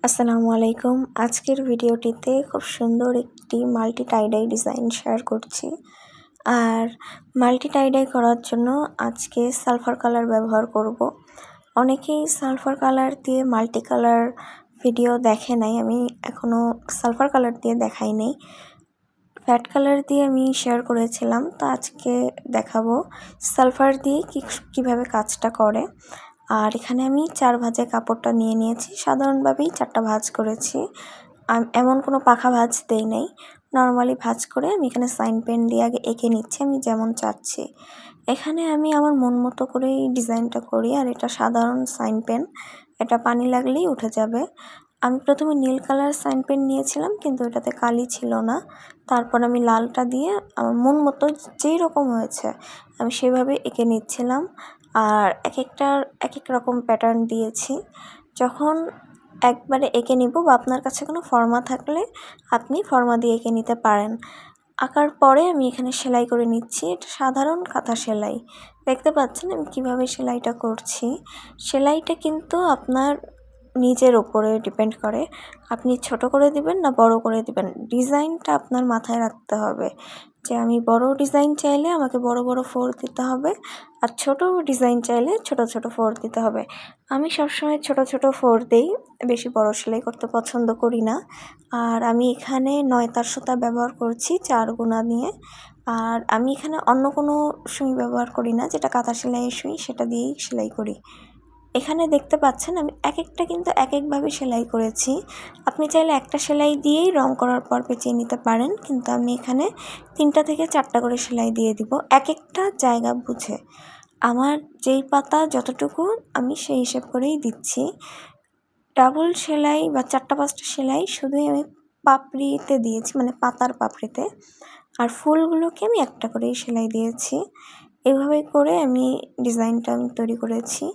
আসসালামু আলাইকুম। আজকের ভিডিওটিতে খুব সুন্দর একটি মাল্টি টাই-ডাই ডিজাইন শেয়ার করছি। আর মাল্টি টাই-ডাই করার জন্য আজকে সালফার কালার ব্যবহার করব। অনেকেই সালফার কালার দিয়ে মাল্টি কালার ভিডিও দেখে নাই, আমি এখনও সালফার কালার দিয়ে দেখাই নাই। ফ্যাট কালার দিয়ে আমি শেয়ার করেছিলাম, তো আজকে দেখাবো সালফার দিয়ে কীভাবে কাজটা করে। আর এখানে আমি 4 ভাঁজে কাপড়টা নিয়ে নিয়েছি, সাধারণভাবেই 4টা ভাঁজ করেছি। এমন কোনো পাখা ভাঁজ দেই নাই, নর্মালি ভাঁজ করে আমি এখানে সাইন পেন দিয়ে আগে এঁকে নিচ্ছি আমি যেমন চাচ্ছি। এখানে আমি আমার মন মতো করেই ডিজাইনটা করি। আর এটা সাধারণ সাইন পেন, এটা পানি লাগলেই উঠে যাবে। আমি প্রথমে নীল কালার সাইন পেন নিয়েছিলাম, কিন্তু এটাতে কালি ছিল না। তারপর আমি লালটা দিয়ে আমার মন মতো যেই রকম হয়েছে আমি সেভাবে এঁকে নিচ্ছিলাম। আর একটার এক এক রকম প্যাটার্ন দিয়েছি। যখন একবারে এঁকে নিব বা আপনার কাছে কোনো ফর্মা থাকলে আপনি ফর্মা দিয়ে এঁকে নিতে পারেন। আঁকার পরে আমি এখানে সেলাই করে নিচ্ছি। এটা সাধারণ কাঁথা সেলাই, দেখতে পাচ্ছেন আমি কিভাবে সেলাইটা করছি। সেলাইটা কিন্তু আপনার নিজের ওপরে ডিপেন্ড করে, আপনি ছোট করে দিবেন না বড় করে দিবেন। ডিজাইনটা আপনার মাথায় রাখতে হবে যে আমি বড় ডিজাইন চাইলে আমাকে বড় বড় ফোর দিতে হবে, আর ছোট ডিজাইন চাইলে ছোট ছোট ফোর দিতে হবে। আমি সবসময় ছোট ছোট ফোর দেই, বেশি বড় সেলাই করতে পছন্দ করি না। আর আমি এখানে 9 তার সুতা ব্যবহার করছি 4 গুণা নিয়ে। আর আমি এখানে অন্য কোনো সুই ব্যবহার করি না, যেটা কাঁথা সেলাইয়ের সুই সেটা দিয়েই সেলাই করি। এখানে দেখতে পাচ্ছেন আমি এক একটা কিন্তু এক একভাবে সেলাই করেছি। আপনি চাইলে একটা সেলাই দিয়েই রং করার পর পেঁচিয়ে নিতে পারেন, কিন্তু আমি এখানে 3টা থেকে 4টা করে সেলাই দিয়ে দিব এক একটা জায়গা বুঝে। আমার যেই পাতা যতটুকু আমি সেই হিসেব করেই দিচ্ছি। ডাবল সেলাই বা 4টা 5টা সেলাই শুধুই আমি পাপড়িতে দিয়েছি, মানে পাতার পাপড়িতে। আর ফুলগুলোকে আমি একটা করেই সেলাই দিয়েছি। এভাবে করে আমি ডিজাইনটা তৈরি করেছি।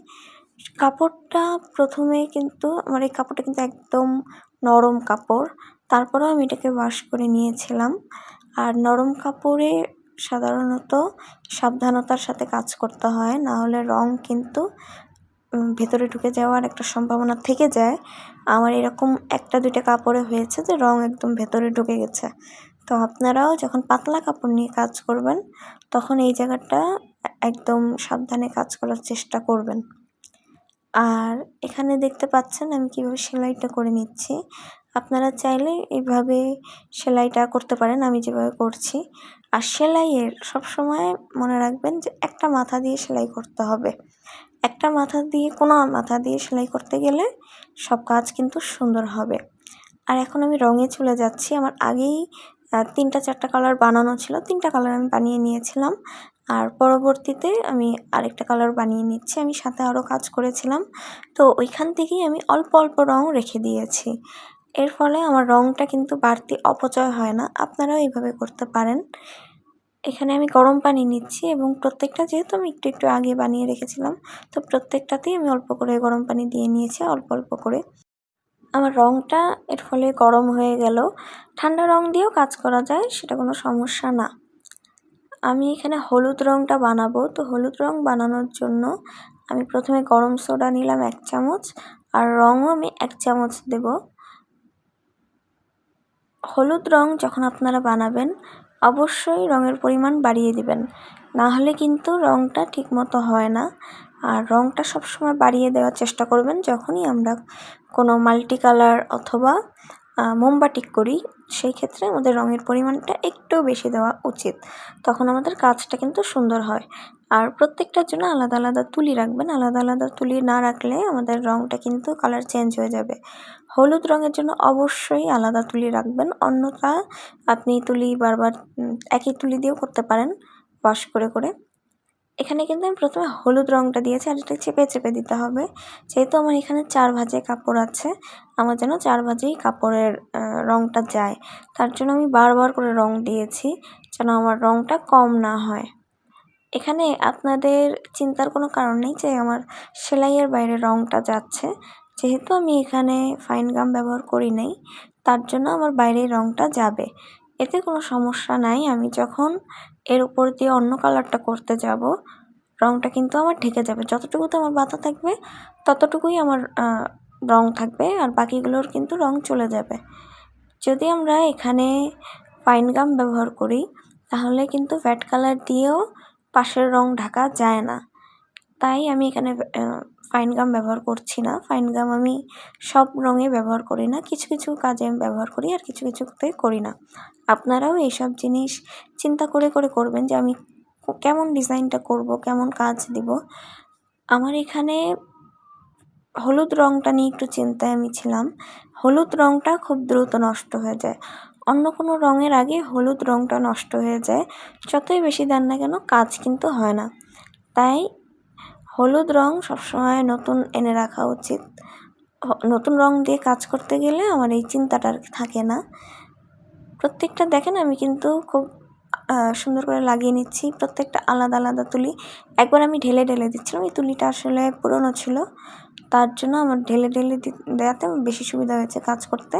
কাপড়টা প্রথমে কিন্তু আমার এই কাপড়টা কিন্তু একদম নরম কাপড়, তারপরেও আমি এটাকে ওয়াশ করে নিয়েছিলাম। আর নরম কাপড়ে সাধারণত সাবধানতার সাথে কাজ করতে হয়, না হলে রং কিন্তু ভেতরে ঢুকে যাওয়ার একটা সম্ভাবনা থেকে যায়। আমার এরকম 1টা 2টা কাপড়ে হয়েছে যে রং একদম ভেতরে ঢুকে গেছে। তো আপনারাও যখন পাতলা কাপড় নিয়ে কাজ করবেন তখন এই জায়গাটা একদম সাবধানে কাজ করার চেষ্টা করবেন। আর এখানে দেখতে পাচ্ছেন আমি কীভাবে সেলাইটা করে নিচ্ছি। আপনারা চাইলে এইভাবে সেলাইটা করতে পারেন আমি যেভাবে করছি। আর সেলাইয়ের সবসময় মনে রাখবেন যে একটা মাথা দিয়ে সেলাই করতে হবে। একটা মাথা দিয়ে কোনো মাথা দিয়ে সেলাই করতে গেলে সব কাজ কিন্তু সুন্দর হবে। আর এখন আমি রঙে চলে যাচ্ছি। আমার আগেই 3টা 4টা কালার বানানো ছিল, 3টা কালার আমি বানিয়ে নিয়েছিলাম। আর পরবর্তীতে আমি আরেকটা কালার বানিয়ে নিচ্ছি। আমি সাথে আরও কাজ করেছিলাম, তো ওইখান থেকেই আমি অল্প অল্প রং রেখে দিয়েছি। এর ফলে আমার রংটা কিন্তু বাড়তি অপচয় হয় না। আপনারাও এইভাবে করতে পারেন। এখানে আমি গরম পানি নিচ্ছি এবং প্রত্যেকটা যেহেতু আমি একটু একটু আগে বানিয়ে রেখেছিলাম, তো প্রত্যেকটাতেই আমি অল্প করে গরম পানি দিয়ে নিয়েছি, অল্প অল্প করে। আমার রংটা এর ফলে গরম হয়ে গেল। ঠান্ডা রং দিয়েও কাজ করা যায়, সেটা কোনো সমস্যা না। আমি এখানে হলুদ রংটা বানাবো, তো হলুদ রং বানানোর জন্য আমি প্রথমে গরম সোডা নিলাম 1 চামচ, আর রঙও আমি 1 চামচ দেব। হলুদ রং যখন আপনারা বানাবেন অবশ্যই রঙের পরিমাণ বাড়িয়ে দিবেন, না হলে কিন্তু রংটা ঠিকমতো হয় না। আর রংটা সবসময় বাড়িয়ে দেওয়ার চেষ্টা করবেন যখনই আমরা কোনো মাল্টি কালার অথবা মোমবাটিক করি, সেই ক্ষেত্রে আমাদের রঙের পরিমাণটা একটু বেশি দেওয়া উচিত, তখন আমাদের কাজটা কিন্তু সুন্দর হয়। আর প্রত্যেকটার জন্য আলাদা আলাদা তুলি রাখবেন, আলাদা আলাদা তুলি না রাখলে আমাদের রঙটা কিন্তু কালার চেঞ্জ হয়ে যাবে। হলুদ রঙের জন্য অবশ্যই আলাদা তুলি রাখবেন, অন্যথা আপনি তুলি বারবার একই তুলি দিয়েও করতে পারেন ওয়াশ করে করে। এখানে কিন্তু আমি প্রথমে হলুদ রঙটা দিয়েছি, আর এটা চেপে চেপে দিতে হবে। যেহেতু আমার এখানে 4 ভাঁজে কাপড় আছে, আমার যেন 4 ভাঁজেই কাপড়ের রঙটা যায়, তার জন্য আমি বারবার করে রং দিয়েছি যেন আমার রঙটা কম না হয়। এখানে আপনাদের চিন্তার কোনো কারণ নেই যে আমার সেলাইয়ের বাইরে রঙটা যাচ্ছে, যেহেতু আমি এখানে ফাইন গাম ব্যবহার করি নাই, তার জন্য আমার বাইরে রঙটা যাবে, এতে কোনো সমস্যা নাই। আমি যখন এর উপর দিয়ে অন্য কালারটা করতে যাব রঙটা কিন্তু আমার ঢেকে যাবে, যতটুকুতে আমার বাতা থাকবে ততটুকুই আমার রং থাকবে আর বাকিগুলোর কিন্তু রং চলে যাবে। যদি আমরা এখানে ফাইন গাম ব্যবহার করি তাহলে কিন্তু ফ্যাট কালার দিয়েও পাশের রং ঢাকা যায় না, তাই আমি এখানে ফাইন গাম ব্যবহার করছি না। ফাইন গাম আমি সব রঙে ব্যবহার করি না, কিছু কিছু কাজে আমি ব্যবহার করি আর কিছু কিছুতে করি না। আপনারাও এইসব জিনিস চিন্তা করে করে করবেন যে আমি কেমন ডিজাইনটা করব, কেমন কাজ দিব। আমার এখানে হলুদ রঙটা নিয়ে একটু চিন্তায় আমি ছিলাম। হলুদ রঙটা খুব দ্রুত নষ্ট হয়ে যায়, অন্য কোনো রঙের আগে হলুদ রঙটা নষ্ট হয়ে যায়, যতই বেশি দেন না কেন কাজ কিন্তু হয় না। তাই হলুদ রং সবসময় নতুন এনে রাখা উচিত। নতুন রং দিয়ে কাজ করতে গেলে আমার এই চিন্তাটা থাকে না। প্রত্যেকটা দেখেন আমি কিন্তু খুব সুন্দর করে লাগিয়ে নিচ্ছি, প্রত্যেকটা আলাদা আলাদা তুলি। একবার আমি ঢেলে ঢেলে দিচ্ছিলাম, এই তুলিটা আসলে পুরনো ছিল, তার জন্য আমার ঢেলে ঢেলে দেওয়াতে বেশি সুবিধা হয়েছে কাজ করতে।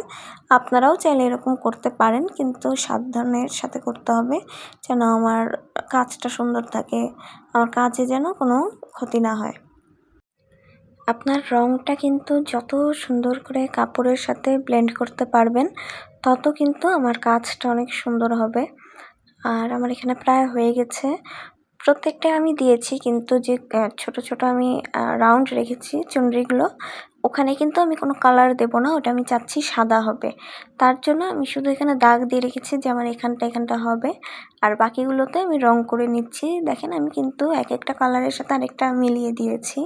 আপনারাও চাইলে এরকম করতে পারেন, কিন্তু সাবধানের সাথে করতে হবে যেন আমার কাজটা সুন্দর থাকে, আমার কাজে যেন কোনো ক্ষতি না হয়। আপনার রঙটা কিন্তু যত সুন্দর করে কাপড়ের সাথে ব্লেন্ড করতে পারবেন তত কিন্তু আমার কাজটা অনেক সুন্দর হবে। আর আমার এখানে প্রায় হয়ে গেছে, প্রত্যেকটা আমি দিয়েছি, কিন্তু যে ছোট ছোট আমি রাউন্ড রেখেছি চুনরিগুলো, ওখানে কিন্তু আমি কোনো কালার দেব না, ওটা আমি চাচ্ছি সাদা হবে। তার জন্য আমি শুধু এখানে দাগ দিয়ে রেখেছি যে আমার এখানটা হবে, আর বাকিগুলোতে আমি রং করে নিচ্ছি। দেখেন আমি কিন্তু এক একটা কালারের সাথে আরেকটা মিলিয়ে দিয়েছি।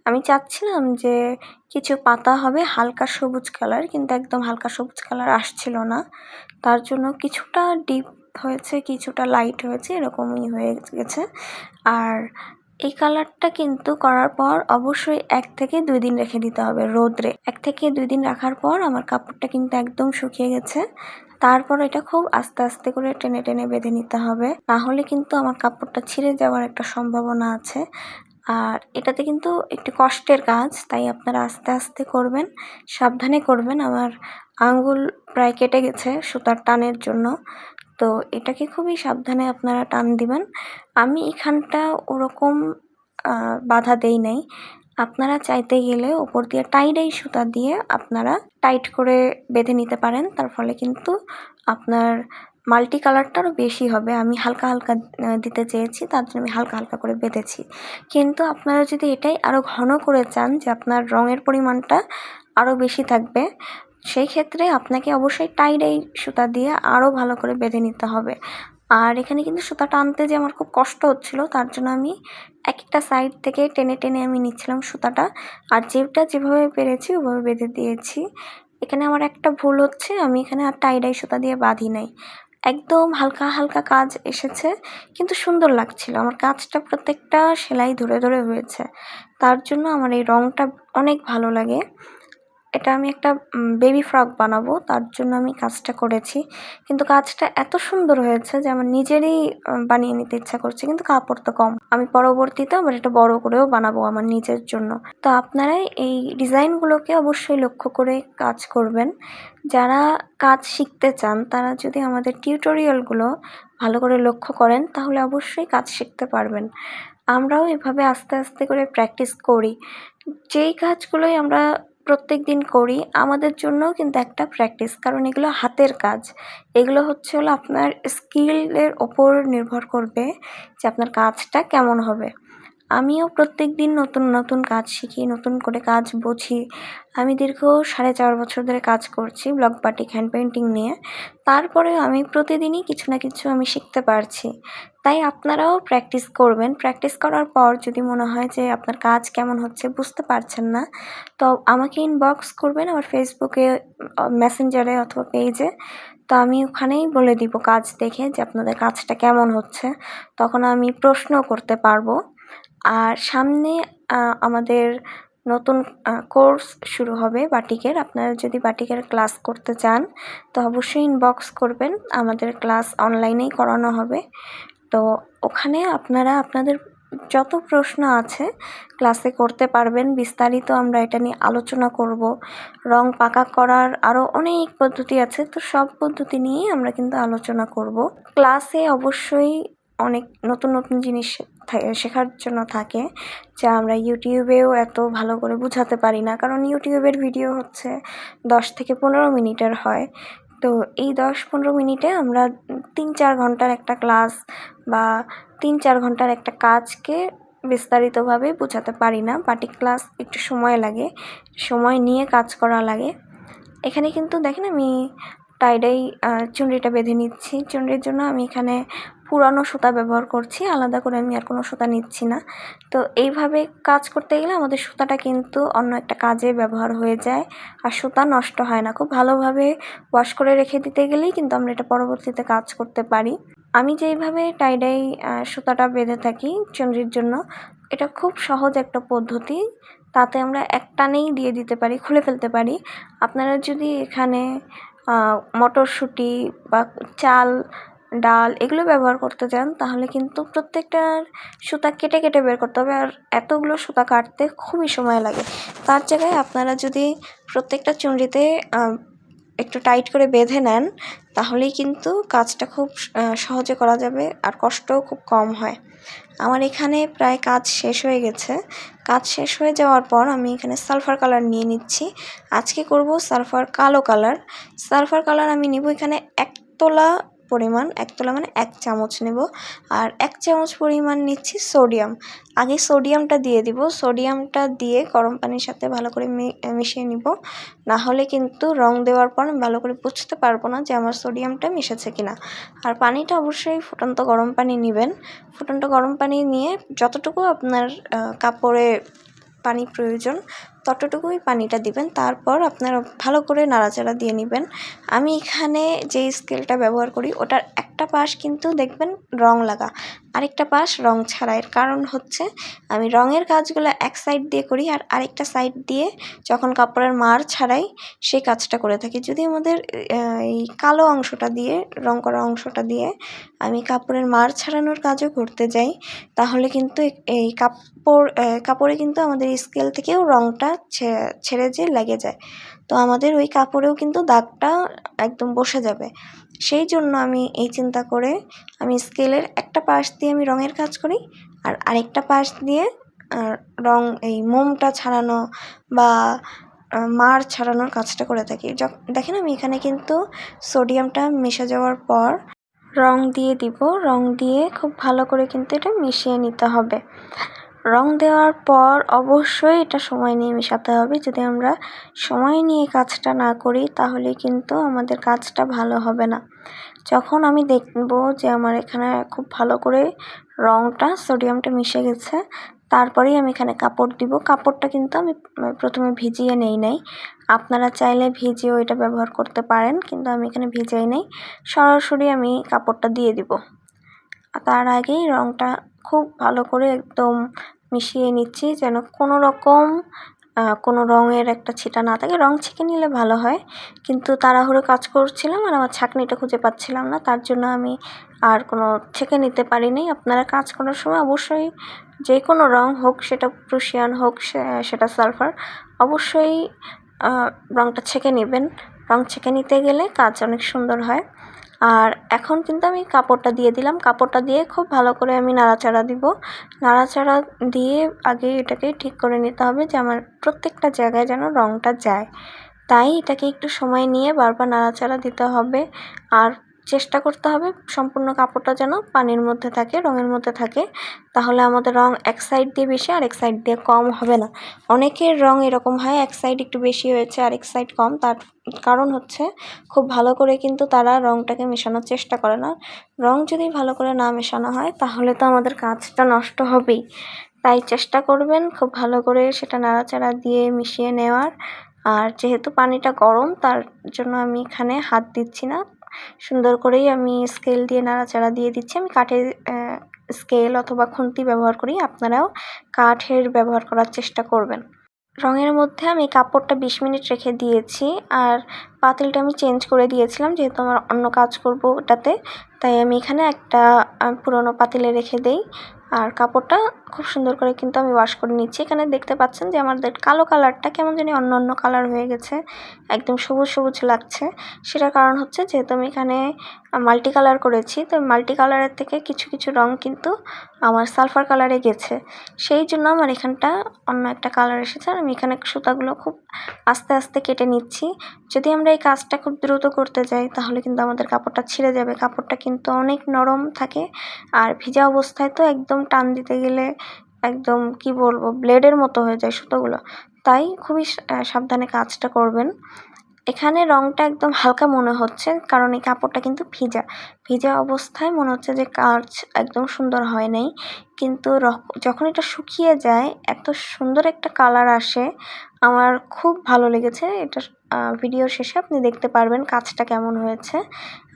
আমি চাচ্ছিলাম যে কিছু পাতা হবে হালকা সবুজ কালার, কিন্তু একদম হালকা সবুজ কালার আসছিল না, তার জন্য কিছুটা ডিপ হয়েছে, কিছুটা লাইট হয়েছে, এরকমই হয়ে গেছে। আর এই কালারটা কিন্তু করার পর অবশ্যই 1 থেকে 2 দিন রেখে দিতে হবে রোদ্রে। 1 থেকে 2 দিন রাখার পর আমার কাপড়টা কিন্তু একদম শুকিয়ে গেছে। তারপর এটা খুব আস্তে আস্তে করে টেনে টেনে বেঁধে নিতে হবে, না হলে কিন্তু আমার কাপড়টা ছিঁড়ে যাওয়ার একটা সম্ভাবনা আছে। আর এটাতে কিন্তু একটু কষ্টের কাজ, তাই আপনারা আস্তে আস্তে করবেন, সাবধানে করবেন। আমার আঙ্গুল প্রায় কেটে গেছে সুতার টানের জন্য, তো এটাকে খুবই সাবধানে আপনারা টান দিবেন। আমি এখানটা ওরকম বাধা দেই নাই, আপনারা চাইতে গেলে ওপর দিয়ে টাই সুতা দিয়ে আপনারা টাইট করে বেঁধে নিতে পারেন, তার ফলে কিন্তু আপনার মাল্টি কালারটা আরও বেশি হবে। আমি হালকা হালকা দিতে চেয়েছি, তার জন্য আমি হালকা হালকা করে বেঁধেছি। কিন্তু আপনারা যদি এটাই আরও ঘন করে চান যে আপনার রঙের পরিমাণটা আরও বেশি থাকবে, সেই ক্ষেত্রে আপনাকে অবশ্যই টাই সুতা দিয়ে আরও ভালো করে বেঁধে নিতে হবে। আর এখানে কিন্তু সুতা টানতে যে আমার খুব কষ্ট হচ্ছিলো, তার জন্য আমি একটা সাইড থেকে টেনে টেনে আমি নিচ্ছিলাম সুতাটা, আর যেটা যেভাবে পেরেছি ওভাবে বেঁধে দিয়েছি। এখানে আমার একটা ভুল হচ্ছে, আমি এখানে আর টাই সুতা দিয়ে বাঁধি নাই, একদম হালকা হালকা কাজ এসেছে, কিন্তু সুন্দর লাগছিল। আমার কাজটা প্রত্যেকটা সেলাই ধরে ধরে হয়েছে, তার জন্য আমার এই রঙটা অনেক ভালো লাগে। এটা আমি একটা বেবি ফ্রক বানাবো, তার জন্য আমি কাজটা করেছি, কিন্তু কাজটা এত সুন্দর হয়েছে যে আমার নিজেরই বানিয়ে নিতে ইচ্ছা করছে, কিন্তু কাপড় তো কম। আমি পরবর্তীতে আবার এটা বড় করেও বানাবো আমার নিজের জন্য। তো আপনারা এই ডিজাইনগুলোকে অবশ্যই লক্ষ্য করে কাজ করবেন। যারা কাজ শিখতে চান তারা যদি আমাদের টিউটোরিয়ালগুলো ভালো করে লক্ষ্য করেন তাহলে অবশ্যই কাজ শিখতে পারবেন। আমরাও এভাবে আস্তে আস্তে করে প্র্যাকটিস করি। যেই কাজগুলোই আমরা প্রত্যেকদিন করি আমাদের জন্যও কিন্তু একটা প্র্যাকটিস, কারণ এগুলো হাতের কাজ। এগুলো হলো আপনার স্কিলের ওপর নির্ভর করবে যে আপনার কাজটা কেমন হবে। আমিও প্রত্যেকদিন নতুন নতুন কাজ শিখি, নতুন করে কাজ বুঝি। আমি দীর্ঘ 4.5 বছর ধরে কাজ করছি ব্লক বাটিক হ্যান্ড পেইন্টিং নিয়ে। তারপরেও আমি প্রতিদিনই কিছু না কিছু আমি শিখতে পারছি। তাই আপনারাও প্র্যাকটিস করবেন। প্র্যাকটিস করার পর যদি মনে হয় যে আপনার কাজ কেমন হচ্ছে বুঝতে পারছেন না, তো আমাকে ইনবক্স করবেন আমার ফেসবুকে, মেসেঞ্জারে অথবা পেজে। তো আমি ওখানেই বলে দিব কাজ দেখে যে আপনাদের কাজটা কেমন হচ্ছে। তখন আমি প্রশ্ন করতে পারবো। আর সামনে আমাদের নতুন কোর্স শুরু হবে বাটিকের। আপনারা যদি বাটিকের ক্লাস করতে চান তো অবশ্যই ইনবক্স করবেন। আমাদের ক্লাস অনলাইনেই করানো হবে। তো ওখানে আপনারা আপনাদের যত প্রশ্ন আছে ক্লাসে করতে পারবেন। বিস্তারিত আমরা এটা নিয়ে আলোচনা করব। রং পাকা করার আরও অনেক পদ্ধতি আছে, তো সব পদ্ধতি নিয়েই আমরা কিন্তু আলোচনা করব। ক্লাসে অবশ্যই অনেক নতুন নতুন জিনিস শেখার জন্য থাকে, যা আমরা ইউটিউবেও এত ভালো করে বোঝাতে পারি না, কারণ ইউটিউবের ভিডিও হচ্ছে 10 থেকে 15 মিনিটের হয়। তো এই 10-15 মিনিটে আমরা 3-4 ঘন্টার একটা ক্লাস বা 3-4 ঘন্টার একটা কাজকে বিস্তারিতভাবে বোঝাতে পারি না। বাটিক ক্লাস একটু সময় লাগে, সময় নিয়ে কাজ করা লাগে। এখানে কিন্তু দেখেন আমি টাইডাই চুনরিটা বেঁধে নিচ্ছি। চুনরির জন্য আমি এখানে পুরানো সুতা ব্যবহার করছি, আলাদা করে আমি আর কোনো সুতা নিচ্ছি না। তো এইভাবে কাজ করতে গেলে আমাদের সুতাটা কিন্তু অন্য একটা কাজে ব্যবহার হয়ে যায়, আর সুতা নষ্ট হয় না। খুব ভালোভাবে ওয়াশ করে রেখে দিতে গেলেই কিন্তু আমরা এটা পরবর্তীতে কাজ করতে পারি। আমি যেইভাবে টাইডাই সুতাটা বেঁধে থাকি চুনরির জন্য, এটা খুব সহজ একটা পদ্ধতি। তাতে আমরা এক টানেই দিয়ে দিতে পারি, খুলে ফেলতে পারি। আপনারা যদি এখানে মটরশুঁটি বা চাল, ডাল এগুলো ব্যবহার করতে চান, তাহলে কিন্তু প্রত্যেকটার সুতা কেটে কেটে বের করতে হবে, আর এতগুলো সুতা কাটতে খুবই সময় লাগে। তার জায়গায় আপনারা যদি প্রত্যেকটা চুনরিতে একটু টাইট করে বেঁধে নেন, তাহলেই কিন্তু কাজটা খুব সহজে করা যাবে, আর কষ্টও খুব কম হয়। আমার এখানে প্রায় কাজ শেষ হয়ে গেছে। কাজ শেষ হয়ে যাওয়ার পর আমি এখানে সালফার কালার নিয়ে নিচ্ছি। আজকে করব সালফার কালো কালার। সালফার কালার আমি নেব এখানে 1 তোলা পরিমাণ, 1 তোলা মানে 1 চামচ নেব, আর 1 চামচ পরিমাণ নিচ্ছি সোডিয়াম। আগে সোডিয়ামটা দিয়ে দিব, সোডিয়ামটা দিয়ে গরম পানির সাথে ভালো করে মিশিয়ে নিব। না হলে কিন্তু রং দেওয়ার পর আমি ভালো করে বুঝতে পারবো না যে আমার সোডিয়ামটা মিশেছে কিনা। আর পানিটা অবশ্যই ফুটন্ত গরম পানি নেবেন। ফুটন্ত গরম পানি নিয়ে যতটুকু আপনার কাপড়ে পানি প্রয়োজন ততটুকুই পানিটা দিবেন। তারপর আপনারা ভালো করে নাড়াচাড়া দিয়ে নেবেন। আমি এখানে যে স্কেলটা ব্যবহার করি ওটার একটা পাশ কিন্তু দেখবেন রং লাগা, আরেকটা পাশ রং ছাড়া। এর কারণ হচ্ছে আমি রঙের কাজগুলো এক সাইড দিয়ে করি, আর আরেকটা সাইড দিয়ে যখন কাপড়ের মার ছাড়াই সেই কাজটা করে থাকি। যদি আমাদের এই কালো অংশটা দিয়ে, রং করা অংশটা দিয়ে আমি কাপড়ের মার ছাড়ানোর কাজও করতে যাই, তাহলে কিন্তু এই কাপড়ে কিন্তু আমাদের স্কেল থেকেও রংটা ছেড়ে যে লেগে যায়। তো আমাদের ওই কাপড়েও কিন্তু দাগটা একদম বসে যাবে। সেই জন্য আমি এই চিন্তা করে আমি স্কেলের একটা পাশ দিয়ে আমি রঙের কাজ করি, আর আরেকটা পাশ দিয়ে রং এই মোমটা ছাড়ানো বা মার ছাড়ানোর কাজটা করে থাকি। দেখেন আমি এখানে কিন্তু সোডিয়ামটা মিশে যাওয়ার পর রং দিয়ে দিব। রং দিয়ে খুব ভালো করে কিন্তু এটা মিশিয়ে নিতে হবে। রং দেওয়ার পর অবশ্যই এটা সময় নিয়ে মেশাতে হবে। যদি আমরা সময় নিয়ে কাজটা না করি তাহলে কিন্তু আমাদের কাজটা ভালো হবে না। যখন আমি দেখব যে আমার এখানে খুব ভালো করে রংটা, সোডিয়ামটা মিশে গেছে, তারপরেই আমি এখানে কাপড় দিব। কাপড়টা কিন্তু আমি প্রথমে ভিজিয়ে নেই নাই। আপনারা চাইলে ভিজিয়েও এটা ব্যবহার করতে পারেন, কিন্তু আমি এখানে ভিজাই নাই, সরাসরি আমি কাপড়টা দিয়ে দিব। তার আগেই রংটা খুব ভালো করে একদম মিশিয়ে নিচ্ছি, যেন কোনো রকম কোনো রঙের একটা ছিটা না থাকে। রং ছেঁকে নিলে ভালো হয়, কিন্তু তাড়াহুড়ো কাজ করছিলাম আর আমার ছাঁকনিটা খুঁজে পাচ্ছিলাম না, তার জন্য আমি আর কোনো ছেঁকে নিতে পারিনি। আপনারা কাজ করার সময় অবশ্যই যে কোনো রং হোক, সেটা প্রুশিয়ান হোক, সেটা সালফার, অবশ্যই রংটা ছেঁকে নেবেন। রং ছেঁকে নিতে গেলে কাজ অনেক সুন্দর হয়। আর এখন কিন্তু আমি কাপড়টা দিয়ে দিলাম। কাপড়টা দিয়ে খুব ভালো করে আমি নাড়াচাড়া দিব। নাড়াচাড়া দিয়ে আগে এটাকে ঠিক করে নিতে হবে যে আমার প্রত্যেকটা জায়গায় যেন রংটা যায়। তাই এটাকে একটু সময় নিয়ে বারবার নাড়াচাড়া দিতে হবে, আর চেষ্টা করতে হবে সম্পূর্ণ কাপড়টা যেন পানির মধ্যে থাকে, রঙের মধ্যে থাকে। তাহলে আমাদের রং এক সাইড দিয়ে বেশি আর এক সাইড দিয়ে কম হবে না। অনেকের রং এরকম হয়, এক সাইড একটু বেশি হয়েছে আর এক সাইড কম। তার কারণ হচ্ছে খুব ভালো করে কিন্তু তারা রংটাকে মেশানোর চেষ্টা করে না। রং যদি ভালো করে না মেশানো হয় তাহলে তো আমাদের কাজটা নষ্ট হবেই। তাই চেষ্টা করবেন খুব ভালো করে সেটা নাড়াচাড়া দিয়ে মিশিয়ে নেওয়ার। আর যেহেতু পানিটা গরম, তার জন্য আমি এখানে হাত দিচ্ছি না, সুন্দর করেই আমি স্কেল দিয়ে নাড়াচাড়া দিয়ে দিচ্ছি। আমি কাঠের স্কেল অথবা খুন্তি ব্যবহার করি, আপনারাও কাঠের ব্যবহার করার চেষ্টা করবেন। রঙের মধ্যে আমি কাপড়টা 20 মিনিট রেখে দিয়েছি, আর পাতিলটা আমি চেঞ্জ করে দিয়েছিলাম যেহেতু আমার অন্য কাজ করব ওটাতে, তাই আমি এখানে একটা পুরনো পাতিলে রেখে দেই। আর কাপড়টা খুব সুন্দর করে কিন্তু আমি ওয়াশ করে নিচ্ছি। এখানে দেখতে পাচ্ছেন যে আমাদের কালো কালারটা কেমন জানি অন্য অন্য কালার হয়ে গেছে, একদম সবুজ সবুজ লাগছে। সেটার কারণ হচ্ছে যেহেতু আমি এখানে মাল্টি কালার করেছি, তো মাল্টি কালারের থেকে কিছু কিছু রং কিন্তু আমার সালফার কালারে গেছে, সেই জন্য আমার এখানটা অন্য একটা কালার এসেছে। আর আমি এখানে সুতাগুলো খুব আস্তে আস্তে কেটে নিচ্ছি। যদি আমরা এই কাজটা খুব দ্রুত করতে যাই তাহলে কিন্তু আমাদের কাপড়টা ছিঁড়ে যাবে। কাপড়টা কিন্তু অনেক নরম থাকে, আর ভিজা অবস্থায় তো একদম টান দিতে গেলে একদম কি বলবো ব্লেডের মতো হয়ে যায় সুতোগুলো। তাই খুবই সাবধানে কাজটা করবেন। এখানে রংটা একদম হালকা মনে হচ্ছে কারণ এই কাপড়টা কিন্তু ভিজা ভিজা অবস্থায় মনে হচ্ছে যে কাজ একদম সুন্দর হয় নাই, কিন্তু যখন এটা শুকিয়ে যায় এত সুন্দর একটা কালার আসে। আমার খুব ভালো লেগেছে এটা। ভিডিও শেষে আপনি দেখতে পারবেন কাজটা কেমন হয়েছে।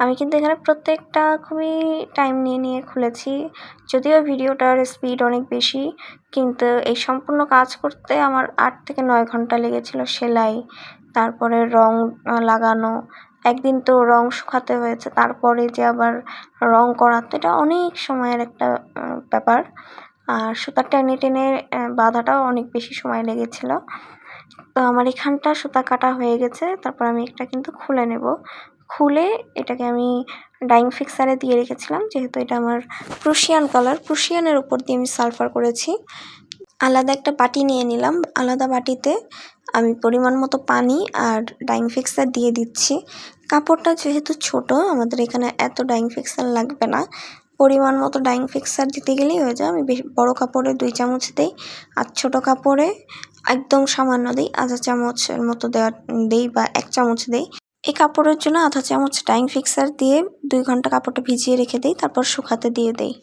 আমি কিন্তু এখানে প্রত্যেকটা খুবই টাইম নিয়ে নিয়ে খুলেছি, যদিও ভিডিওটার স্পিড অনেক বেশি, কিন্তু এই সম্পূর্ণ কাজ করতে আমার 8 থেকে 9 ঘন্টা লেগেছিল। সেলাই, তারপরে রং লাগানো, একদিন তো রং শুকাতে হয়েছে, তারপরে যে আবার রং করাতে, এটা অনেক সময়ের একটা ব্যাপার। আর সুতা টেনে টেনে বাঁধাটাও অনেক বেশি সময় লেগেছিল। তো আমার এখানটা সুতা কাটা হয়ে গেছে, তারপর আমি এটা কিন্তু খুলে নেব। খুলে এটাকে আমি ডাইং ফিক্সারে দিয়ে রেখেছিলাম, যেহেতু এটা আমার প্রুশিয়ান কালার, প্রুশিয়ানের উপর দিয়ে আমি সালফার করেছি। আলাদা একটা বাটি নিয়ে নিলাম, আলাদা বাটিতে আমি পরিমাণ মতো পানি আর ডাইং ফিক্সার দিয়ে দিচ্ছি। কাপড়টা যেহেতু ছোট, আমাদের এখানে এত ডাইং ফিক্সার লাগবে না, পরিমাণ মতো ডাইং ফিক্সার দিতে গেলেই হয়ে যায়। আমি বড় কাপড়ে 2 চামচ দিই, আর ছোট কাপড়ে একদম সামান্য দিই, আধা চামচের মতো দিই বা 1 চামচ দিই। এই কাপড়ের জন্য আধা চামচ ডাইং ফিক্সার দিয়ে 2 ঘন্টা কাপড়টা ভিজিয়ে রেখে দিই, তারপর শুকাতে দিয়ে দিই।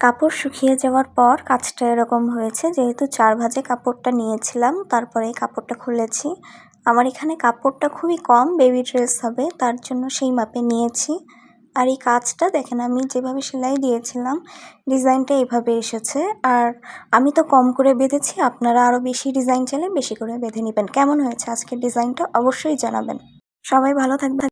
কাপড় শুকিয়ে যাওয়ার পর কাজটা এরকম হয়েছে। যেহেতু 4 ভাঁজে কাপড়টা নিয়েছিলাম, তারপরে এই কাপড়টা খুলেছি। আমার এখানে কাপড়টা খুবই কম, বেবি ড্রেস হবে, তার জন্য সেই মাপে নিয়েছি। আর এই কাজটা দেখেন আমি যেভাবে সেলাই দিয়েছিলাম ডিজাইনটা এইভাবে এসেছে। আর আমি তো কম করে বেঁধেছি, আপনারা আরও বেশি ডিজাইন চাইলে বেশি করে বেঁধে নেবেন। কেমন হয়েছে আজকের ডিজাইনটা অবশ্যই জানাবেন। সবাই ভালো থাকবেন।